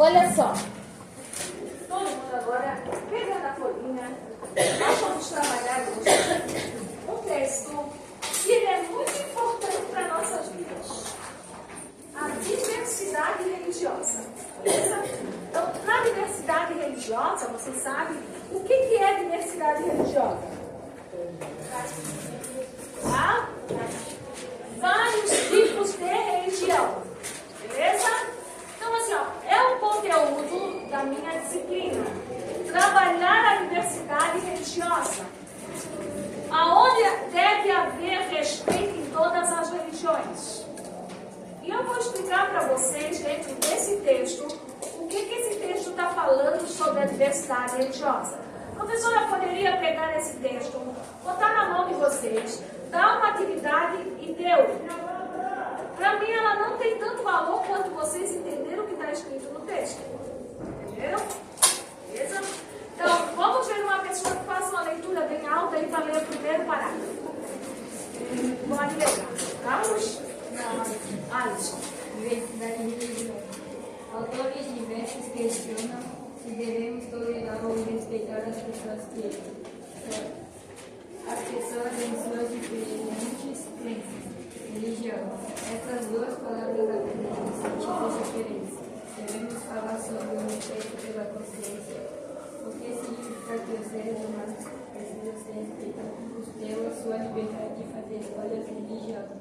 Olha só. Todo mundo agora, pegando a folhinha, nós vamos trabalhar hoje um texto que ele é muito importante para nossas vidas. A diversidade religiosa. Beleza? Então, na diversidade religiosa, você sabe o que é diversidade religiosa? Tá? Vários tipos de religião. Beleza? Então, assim, ó, é o conteúdo da minha disciplina. Trabalhar a diversidade religiosa. Aonde deve haver respeito em todas as religiões. E eu vou explicar para vocês, dentro desse texto, o que esse texto está falando sobre a diversidade religiosa. A professora poderia pegar esse texto, botar na mão de vocês, dar uma atividade e deu. Para mim, ela não tem tanto valor quanto vocês entenderam o que está escrito no texto. Entenderam? Beleza? Então, vamos ver uma pessoa que faça uma leitura bem alta aí para ler o primeiro parágrafo. Pode ler. Carlos? Alisson. Diversidade religiosa. Autores diversos questionam se devemos tolerar ou respeitar as pessoas em suas diferentes crenças religiosas. Essas duas palavras apresentam sentidos diferentes. Devemos falar sobre o respeito pela consciência. O que significa que os seres humanos precisam ser respeitados pela sua liberdade de fazer escolhas religiosas.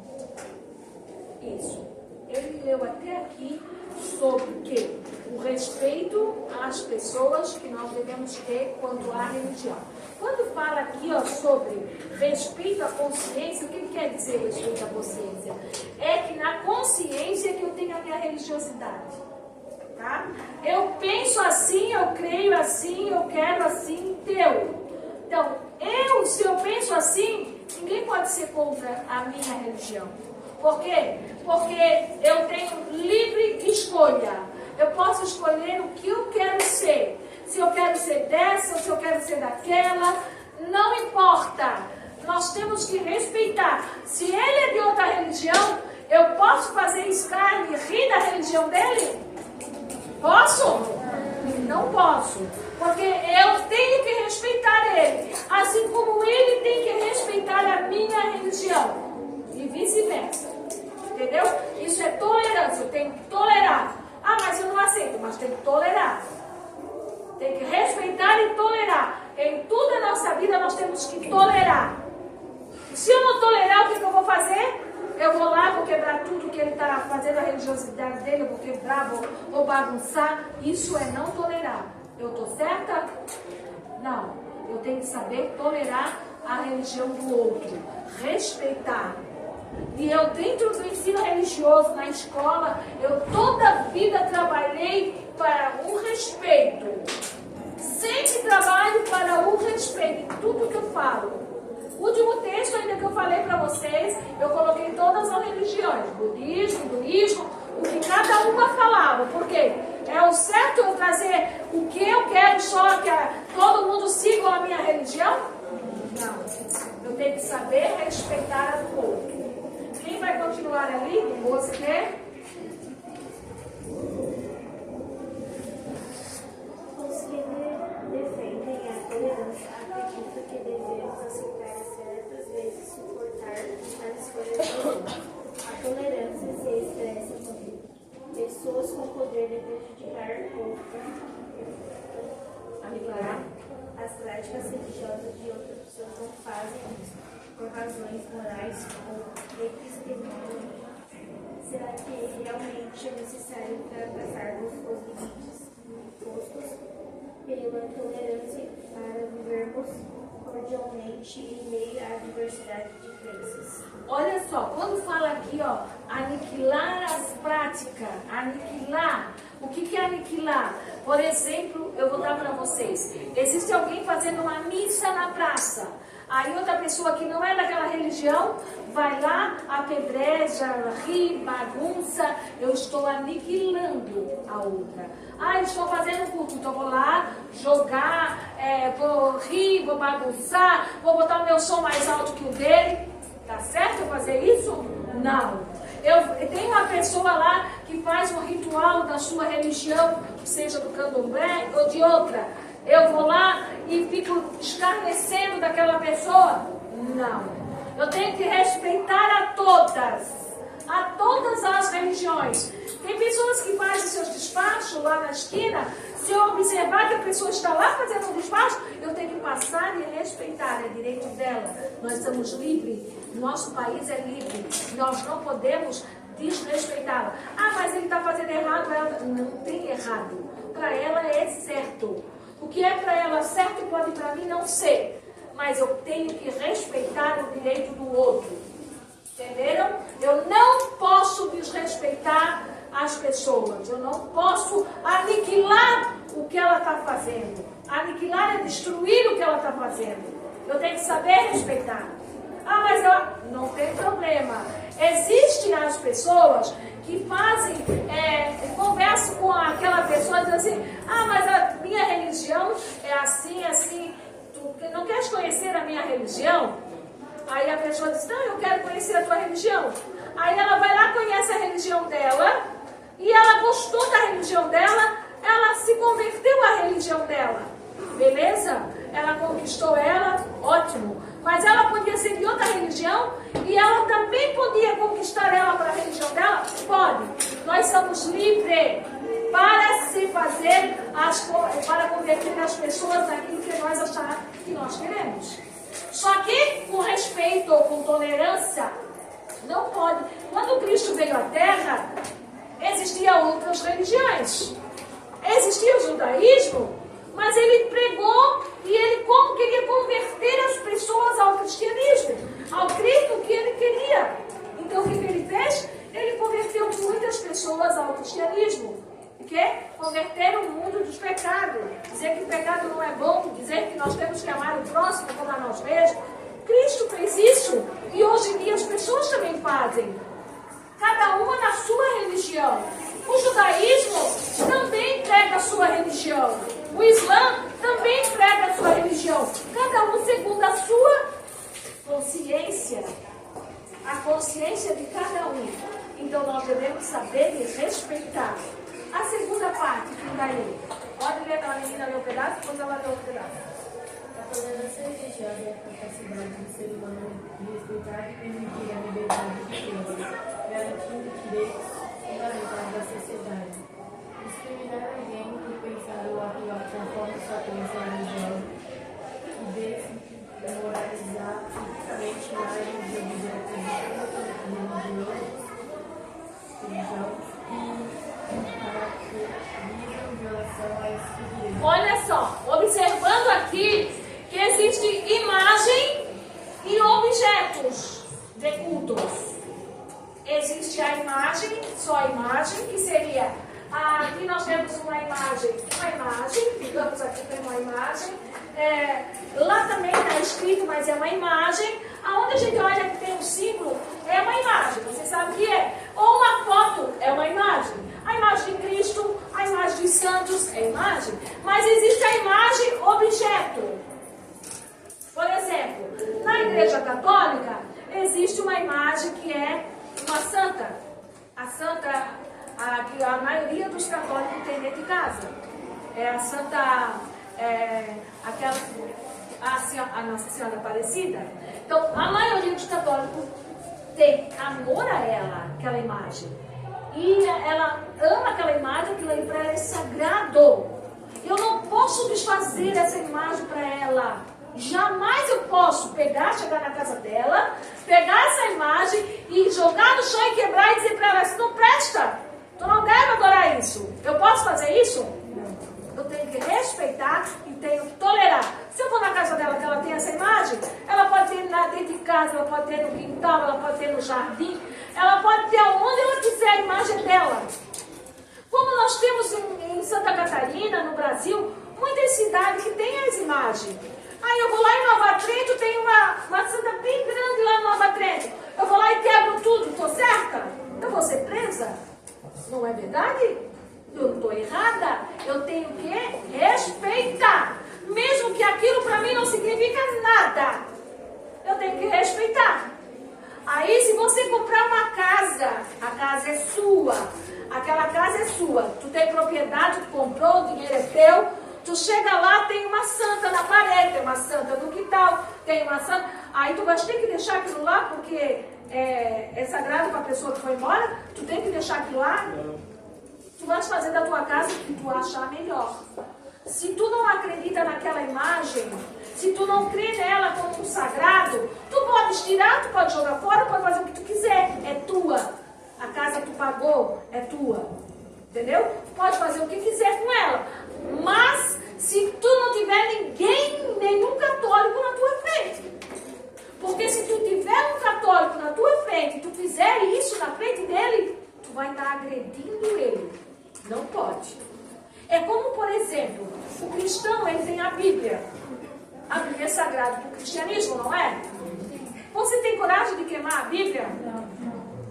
Isso. Ele leu até aqui sobre o quê? O respeito às pessoas que nós devemos ter quanto à religião. Quando fala aqui sobre respeito à consciência, o que ele quer dizer respeito à consciência? É que na consciência que eu tenho a minha religiosidade. Tá? Eu penso assim, eu creio assim, eu quero assim, teu. Então, se eu penso assim, ninguém pode ser contra a minha religião. Por quê? Porque eu tenho livre escolha. Eu posso escolher o que eu quero ser. Se eu quero ser dessa, ou se eu quero ser daquela, não importa. Nós temos que respeitar. Se ele é de outra religião, eu posso fazer escárnio e rir da religião dele? Posso? Não posso. Porque eu tenho que respeitar ele. Assim como ele tem que respeitar a minha religião. E vice-versa. Entendeu? Isso é tolerância. Eu tenho que tolerar. Ah, mas eu não aceito. Mas tem que tolerar. Tem que respeitar e tolerar. Em toda a nossa vida nós temos que tolerar. Se eu não tolerar, o que eu vou fazer? Eu vou lá, vou quebrar tudo que ele está fazendo, a religiosidade dele, eu vou quebrar, vou bagunçar. Isso é não tolerar. Eu estou certa? Não. Eu tenho que saber tolerar a religião do outro. Respeitar. E eu, dentro do ensino religioso, na escola, eu toda a vida trabalhei para o respeito. Sempre trabalho para o respeito em tudo que eu falo. O último texto ainda que eu falei para vocês, eu coloquei todas as religiões, budismo, hinduísmo, o que cada uma falava. Por quê? É o certo eu trazer o que eu quero só que todo mundo siga a minha religião? Não. Eu tenho que saber respeitar a do outro. Quem vai continuar ali? Você? Os que defendem a tolerância acreditam que devemos aceitar certas vezes suportar as escolhas do outro. A tolerância se expressa quando pessoas com poder de prejudicar ou aniquilar as práticas religiosas de outras pessoas não fazem isso por razões morais ou epistemológicas. Será que realmente é necessário ultrapassarmos os limites impostos pela tolerância para vivermos cordialmente em meio à diversidade de crenças? Olha só, quando fala aqui, aniquilar as práticas, aniquilar, o que é aniquilar? Por exemplo, eu vou dar para vocês, existe alguém fazendo uma missa na praça, aí outra pessoa que não é daquela religião, vai lá, apedreja, ri, bagunça, eu estou aniquilando a outra. Ah, eu estou fazendo culto, então vou lá jogar, vou rir, vou bagunçar, vou botar o meu som mais alto que o dele. Tá certo eu fazer isso? Não. Eu tenho uma pessoa pessoa lá que faz um ritual da sua religião, seja do candomblé ou de outra, eu vou lá e fico escarnecendo daquela pessoa? Não. Eu tenho que respeitar a todas as religiões. Tem pessoas que fazem seus despachos lá na esquina. Se eu observar que a pessoa está lá fazendo um despacho, eu tenho que passar e respeitar, é direito dela. Nós estamos livres, nosso país é livre. Nós não podemos desrespeitá-la. Ah, mas ele está fazendo errado. Ela não tem errado. Para ela é certo. O que é para ela certo pode para mim não ser. Mas eu tenho que respeitar o direito do outro. Entenderam? Eu não posso desrespeitar as pessoas. Eu não posso aniquilar o que ela está fazendo. Aniquilar é destruir o que ela está fazendo. Eu tenho que saber respeitar. Ah, mas não tem problema. Existem as pessoas que fazem, conversam com aquela pessoa e dizem assim, ah, mas a minha religião é assim, assim. Tu não queres conhecer a minha religião? Aí a pessoa diz, não, eu quero conhecer a tua religião. Aí ela vai lá, conhece a religião dela, e ela gostou da religião dela, ela se converteu à religião dela. Beleza? Ela conquistou ela, ótimo. Mas ela podia ser de outra religião, e ela também podia conquistar ela para a religião dela? Pode. Nós somos livres para se fazer, para converter as pessoas naquilo que nós achamos que nós queremos. Só que com respeito ou com tolerância, não pode. Quando Cristo veio à Terra, existiam outras religiões. Existia o judaísmo, mas ele pregou e ele queria converter as pessoas ao cristianismo, ao Cristo que ele queria. Então o que ele fez? Ele converteu muitas pessoas ao cristianismo. Converter o mundo dos pecados. Dizer que o pecado não é bom, dizer que nós temos que amar o próximo como a nós mesmos. Cristo fez isso e hoje em dia as pessoas também fazem. Cada uma na sua religião. O judaísmo também prega a sua religião. O Islã também prega a sua religião. Cada um segundo a sua consciência. A consciência de cada um. Então nós devemos saber e respeitar. A segunda parte, que vai ler. Pode ler aquela menina ler um pedaço, depois ela lê outro pedaço. A tolerância religiosa é a capacidade do ser humano de respeitar e permitir a liberdade de crença, garantindo direitos fundamentais da sociedade. Discriminar alguém por pensar ou atuar conforme sua crença religiosa e desmoralizar tipicamente imagens de objetos religiosos Olha só, observando aqui que existe imagem e objetos de cultos. Existe a imagem, só a imagem, que seria, aqui nós temos uma imagem, digamos aqui tem uma imagem, lá também está escrito, mas é uma imagem, aonde a gente olha que tem um símbolo, é uma imagem, você sabe o que é? Ou uma foto, é uma imagem. A imagem de Cristo, a imagem de santos, é imagem. Mas existe a imagem objeto. Por exemplo, na Igreja Católica, existe uma imagem que é uma santa. A santa, que a maioria dos católicos tem dentro de casa. É a santa, a Nossa Senhora Aparecida. Então, a maioria dos católicos tem amor a ela, aquela imagem. E ela ama aquela imagem, aquilo aí para ela é sagrado. Eu não posso desfazer essa imagem para ela. Jamais eu posso chegar na casa dela, pegar essa imagem e jogar no chão e quebrar e dizer para ela, isso não presta. Tu não deve adorar isso. Eu posso fazer isso? Não. Eu tenho que respeitar e tenho que tolerar. Se eu for na casa dela que ela tem essa imagem, ela pode ter dentro de casa, ela pode ter no quintal, ela pode ter no jardim, ela pode ter onde ela quiser a imagem dela. Como nós temos em Santa Catarina, no Brasil, muitas cidades que têm as imagens. Aí eu vou lá em Nova Trento, tem uma santa bem grande lá em Nova Trento. Eu vou lá e quebro tudo, estou certa? Eu vou ser presa? Não é verdade? Eu estou errada. Eu tenho que respeitar. Mesmo que aquilo para mim não significa nada. Eu tenho que respeitar. Aí, se você comprar uma casa, a casa é sua. Aquela casa é sua. Tu tem propriedade, tu comprou, o dinheiro é teu. Tu chega lá, tem uma santa na parede, tem uma santa no quintal, tem uma santa. Aí tu vai ter que deixar aquilo lá porque é sagrado para a pessoa que foi embora. Tu tem que deixar aquilo lá. Tu vais fazer da tua casa o que tu achar melhor. Se tu não acredita naquela imagem, se tu não crê nela como um sagrado, tu pode tirar, tu pode jogar fora, pode fazer o que tu quiser. É tua. A casa que tu pagou é tua. Entendeu? Pode fazer o que quiser com ela. Mas, se tu não tiver nenhum católico na tua frente. Porque se tu tiver um católico na tua frente e tu fizer isso na frente dele, tu vai estar agredindo ele. Não pode. É como, por exemplo, o cristão, ele tem a Bíblia. A Bíblia é sagrada para o cristianismo, não é? Você tem coragem de queimar a Bíblia?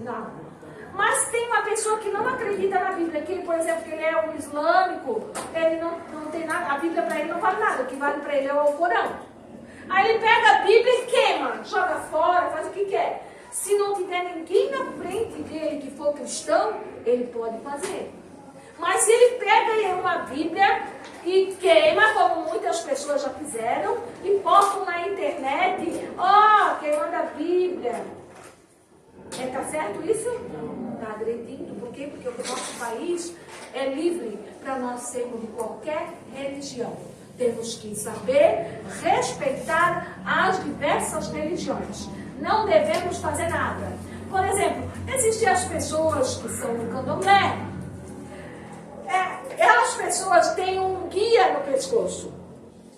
Não. Mas tem uma pessoa que não acredita na Bíblia, que, por exemplo, que ele é um islâmico, ele não tem nada, a Bíblia para ele não vale nada, o que vale para ele é o Corão. Aí ele pega a Bíblia e queima, joga fora, faz o que quer. Se não tiver ninguém na frente dele que for cristão, ele pode fazer. Mas se ele pega uma Bíblia e queima, como muitas pessoas já fizeram, e postam na internet, queimando a Bíblia. Tá certo isso? Está agredindo. Por quê? Porque o nosso país é livre para nós sermos de qualquer religião. Temos que saber respeitar as diversas religiões. Não devemos fazer nada. Por exemplo, existem as pessoas que são do candomblé. Elas pessoas têm um guia no pescoço.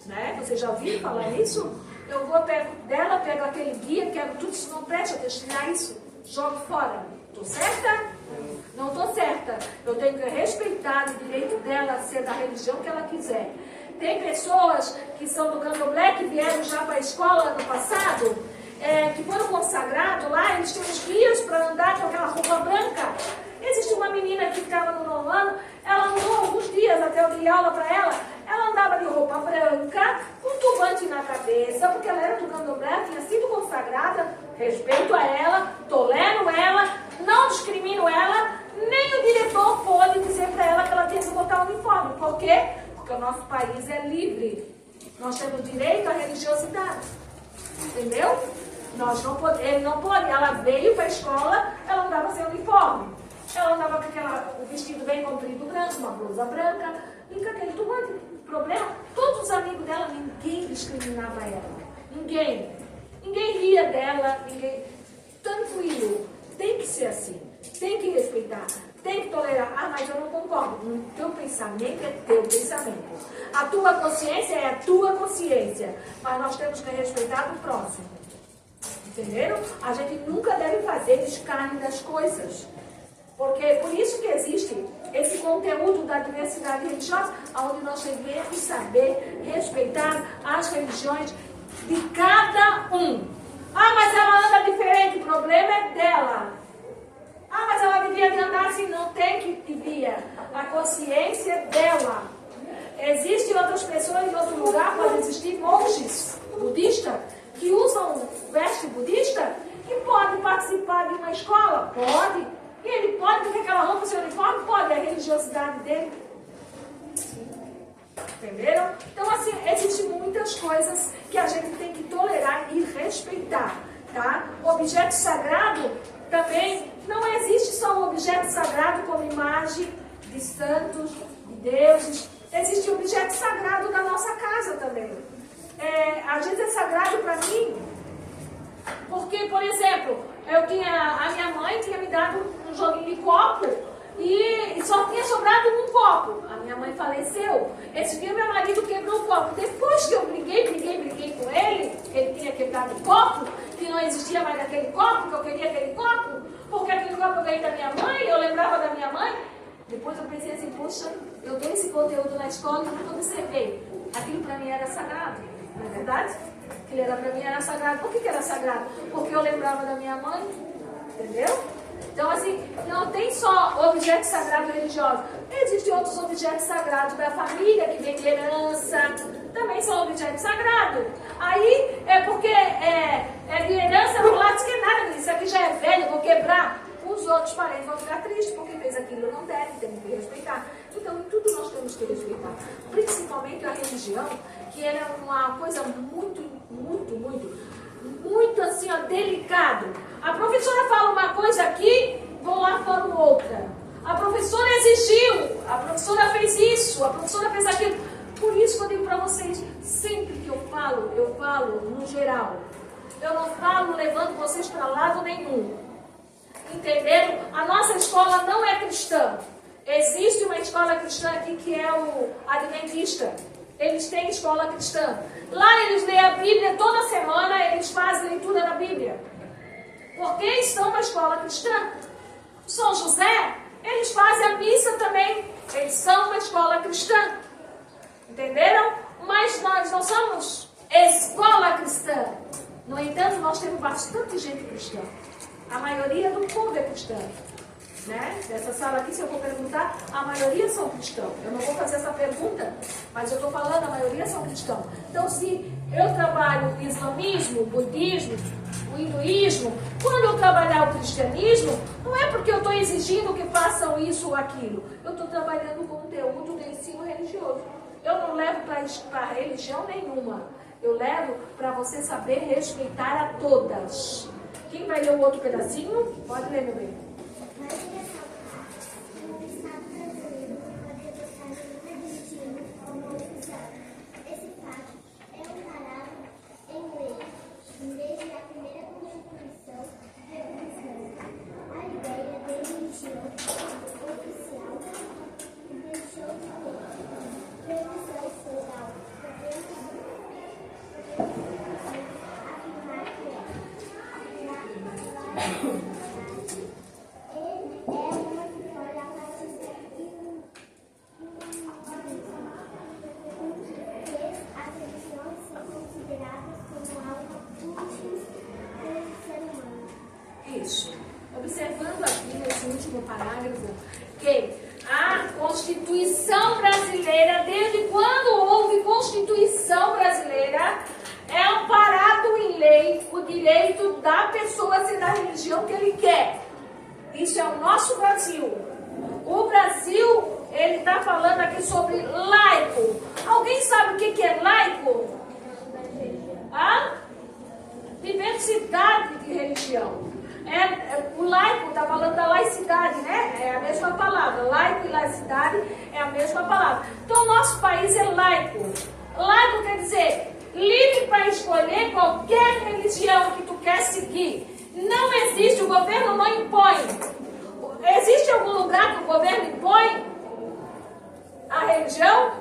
Né? Você já ouviu falar nisso? Eu vou pego aquele guia, quero tudo, se não presta, deixa eu tirar isso. Jogo fora. Estou certa? Não estou certa. Eu tenho que respeitar o direito dela ser da religião que ela quiser. Tem pessoas que são do candomblé, que vieram já para a escola no passado, que foram consagrados lá, eles têm os guias para andar com aquela roupa branca. Existe uma menina que estava no nono ano, ela andou alguns dias até eu dei aula para ela, ela andava de roupa branca, com um turbante na cabeça, porque ela era do candomblé, tinha sido consagrada, respeito a ela, tolero ela, não discrimino ela, nem o diretor pode dizer para ela que ela tem que botar o uniforme. Por quê? Porque o nosso país é livre. Nós temos direito à religiosidade. Entendeu? Ele não pode. Ela veio para a escola, ela andava sem uniforme. Ela andava com o vestido bem comprido branco, uma blusa branca, e com aquele turbante. Problema, todos os amigos dela, ninguém discriminava ela. Ninguém. Ninguém ria dela, ninguém. Tranquilo. Tem que ser assim. Tem que respeitar. Tem que tolerar. Mas eu não concordo. O teu pensamento é teu pensamento. A tua consciência é a tua consciência. Mas nós temos que respeitar o próximo. Entenderam? A gente nunca deve fazer escárnio das coisas. Porque é por isso que existe esse conteúdo da diversidade religiosa, onde nós devemos saber respeitar as religiões de cada um. Mas ela anda diferente, o problema é dela. Mas ela devia andar assim, não tem que devia. A consciência é dela. Existem outras pessoas em outro lugar, podem existir monges budistas que usam veste budista e podem participar de uma escola? Pode. E ele pode ter aquela roupa, seu uniforme? Pode. É a religiosidade dele. Entenderam? Então, assim, existem muitas coisas que a gente tem que tolerar e respeitar, tá? Objeto sagrado também não existe só um objeto sagrado como imagem de santos, de deuses. Existe um objeto sagrado da nossa casa também. Às vezes é sagrado para mim, porque, por exemplo, a minha mãe tinha me dado um joguinho de copo e só tinha sobrado um copo. A minha mãe faleceu. Esse dia meu marido quebrou o copo. Depois que eu briguei com ele tinha quebrado o copo, que não existia mais aquele copo, que eu queria aquele copo, porque aquele copo eu ganhei da minha mãe, eu lembrava da minha mãe. Depois eu pensei assim, poxa, eu dei esse conteúdo na escola e nunca observei. Aquilo para mim era sagrado, não é verdade? Aquilo para mim era sagrado. Por que era sagrado? Porque eu lembrava da minha mãe, entendeu? Então, assim, não tem só objetos sagrados religiosos. Existem outros objetos sagrados da família, que vem de herança. também são objeto sagrado. Aí é porque é de herança pro lado que nada, isso aqui já é velho, vou quebrar. Os outros parentes vão ficar tristes porque fez aquilo, não deve, temos que respeitar. Então, em tudo nós temos que respeitar. Principalmente a religião, que ela é uma coisa muito assim, ó, delicado. A professora fala uma coisa aqui, vou lá fora outra. A professora exigiu, a professora fez isso, a professora fez aquilo. Por isso que eu digo para vocês, sempre que eu falo no geral. Eu não falo levando vocês para lado nenhum. Entenderam? A nossa escola não é cristã. Existe uma escola cristã aqui que é o Adventista. Eles têm escola cristã. Lá eles leem a Bíblia toda semana, eles fazem leitura da Bíblia. Porque estão na escola cristã. São José, eles fazem a missa também. Eles são uma escola cristã. Entenderam? Mas nós não somos escola cristã. No entanto, nós temos bastante gente cristã. A maioria do povo é cristã. Né? Dessa sala aqui, se eu for perguntar, a maioria são cristãos. Eu não vou fazer essa pergunta, mas eu estou falando, a maioria são cristãos. Então, se eu trabalho o islamismo, o budismo, o hinduísmo, quando eu trabalhar o cristianismo, não é porque eu estou exigindo que façam isso ou aquilo. Eu estou trabalhando o conteúdo do ensino religioso. Eu não levo para religião nenhuma. Eu levo para você saber respeitar a todas. Quem vai ler o outro pedacinho? Pode ler, meu bem. Isso. Observando aqui nesse último parágrafo que a Constituição brasileira, desde quando houve Constituição brasileira, é amparado em lei o direito da pessoa ser da religião que ele quer. Isso é o nosso Brasil. O Brasil, ele está falando aqui sobre laico. Alguém sabe o que é laico? Diversidade de religião. O laico está falando da laicidade, né? É a mesma palavra. Laico e laicidade é a mesma palavra. Então, o nosso país é laico. Laico quer dizer livre para escolher qualquer religião que tu quer seguir. Não existe, o governo não impõe. Existe algum lugar que o governo impõe a religião?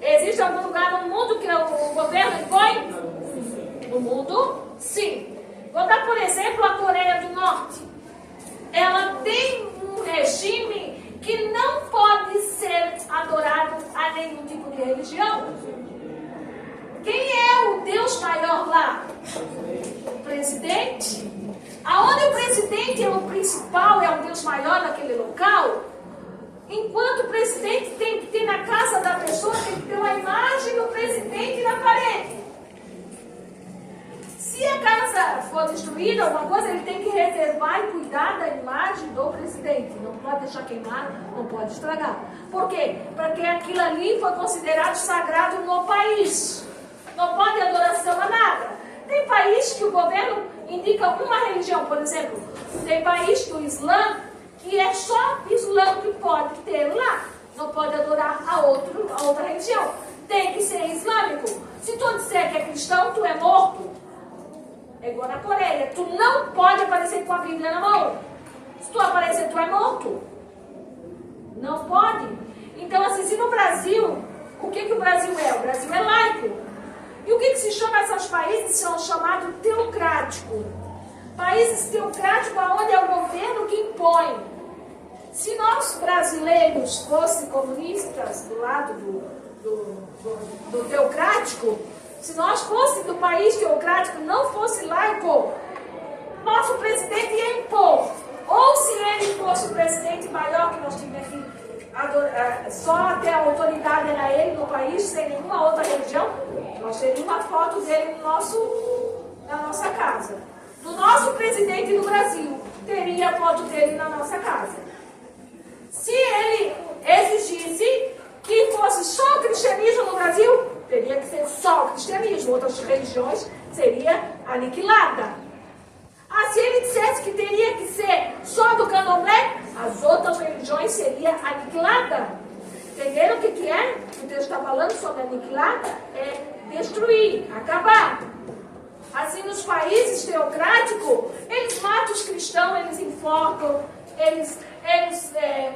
Existe algum lugar no mundo que o governo impõe? No mundo, sim. Vou dar, por exemplo, a Coreia do Norte. Ela tem um regime que não pode ser adorado a nenhum tipo de religião. Quem é o Deus maior lá? O presidente. Aonde o presidente é o principal, é o Deus maior daquele local, enquanto o presidente tem que ter na casa da pessoa, tem que ter uma imagem do presidente na parede. Se a casa for destruída, alguma coisa, ele tem que reservar e cuidar da imagem do presidente. Não pode deixar queimar, não pode estragar. Por quê? Porque aquilo ali foi considerado sagrado no país. Não pode adoração a nada. Tem país que o governo indica uma religião, por exemplo. Tem país que o Islã, que é só Islã que pode ter lá. Não pode adorar a outra religião. Tem que ser islâmico. Se tu disser que é cristão, tu é morto. É igual na Coreia. Tu não pode aparecer com a Bíblia na mão. Se tu aparecer, tu é morto. Não pode. Então, assim, se no Brasil, o que o Brasil é? O Brasil é laico. E o que se chama esses países? São chamados teocráticos. Países teocráticos onde é o governo que impõe. Se nós brasileiros fossem comunistas do lado do teocrático, se nós fôssemos do país teocrático, não fosse laico, nosso presidente ia impor. Ou se ele fosse o presidente maior que nós tivemos aqui, só ter a autoridade era ele no país, sem nenhuma outra religião, nós teríamos uma foto dele na nossa casa. Do nosso presidente do Brasil, teria a foto dele na nossa casa. Se ele exigisse que fosse só o cristianismo no Brasil, teria que ser só o cristianismo, outras religiões seria aniquilada. Se ele dissesse que teria que ser só do candomblé, as outras religiões seriam aniquiladas. Entenderam o que é? O texto está falando sobre aniquilar, é destruir, acabar. Assim, nos países teocráticos, eles matam os cristãos, eles enforcam, eles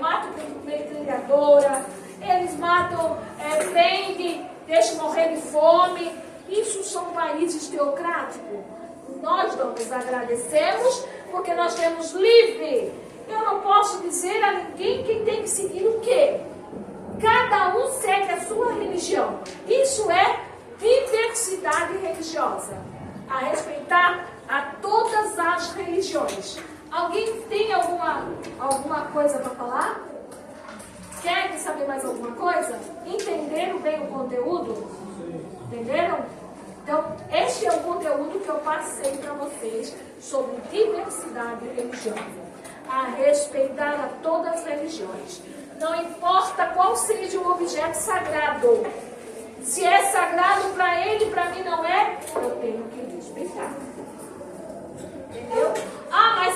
matam metralhadora, eles matam, prendem, deixam morrer de fome. Isso são países teocráticos. Nós não nos agradecemos porque nós temos livre. Eu não posso dizer a ninguém quem tem que seguir o quê. Cada um segue a sua religião. Isso é diversidade religiosa. A respeitar a todas as religiões. Alguém tem alguma coisa para falar? Quer saber mais alguma coisa? Entenderam bem o conteúdo? Entenderam? Então, este é o conteúdo que eu passei para vocês sobre diversidade religiosa. A respeitar a todas as religiões. Não importa qual seja o objeto sagrado. Se é sagrado para ele, para mim não é, eu tenho que respeitar. Entendeu? Mas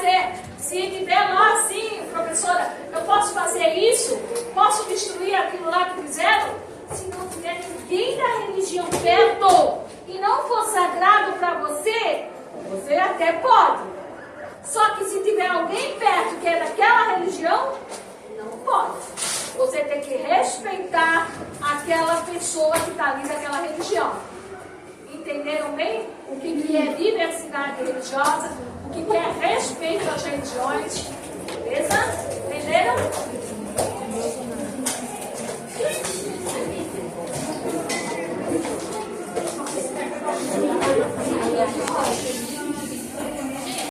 se tiver lá assim, professora, eu posso fazer isso? Posso destruir aquilo lá que fizeram? Se não tiver ninguém da religião perto e não for sagrado para você, você até pode. Só que se tiver alguém perto que é daquela religião, não pode. Você tem que respeitar aquela pessoa que está ali daquela religião. Entenderam bem o que é diversidade religiosa, o que é respeito às religiões?